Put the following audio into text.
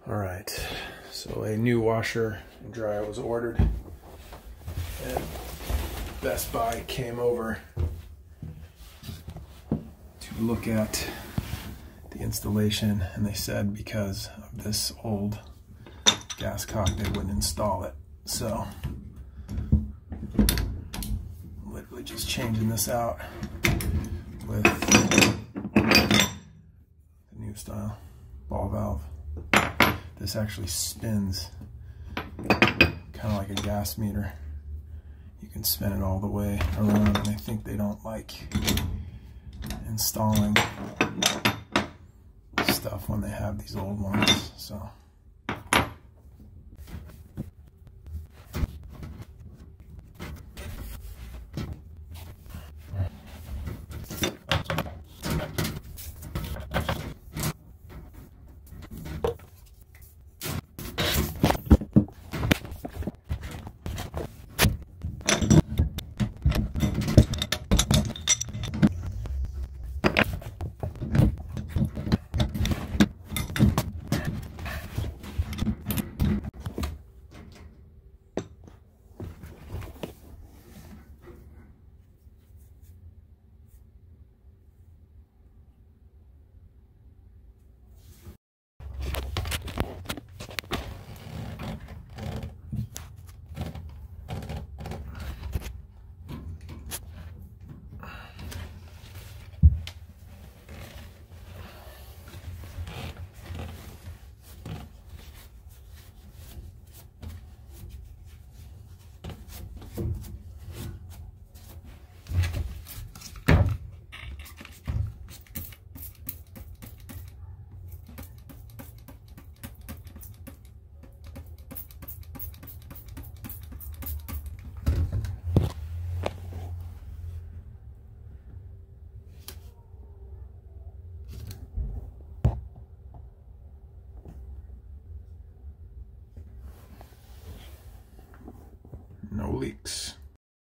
All right, so a new washer and dryer was ordered, and Best Buy came over to look at the installation, and they said because of this old gas cock they wouldn't install it. So literally just changing this out with the new style ball valve. This actually spins kind of like a gas meter. You can spin it all the way around, and I think they don't like installing stuff when they have these old ones. So no leaks.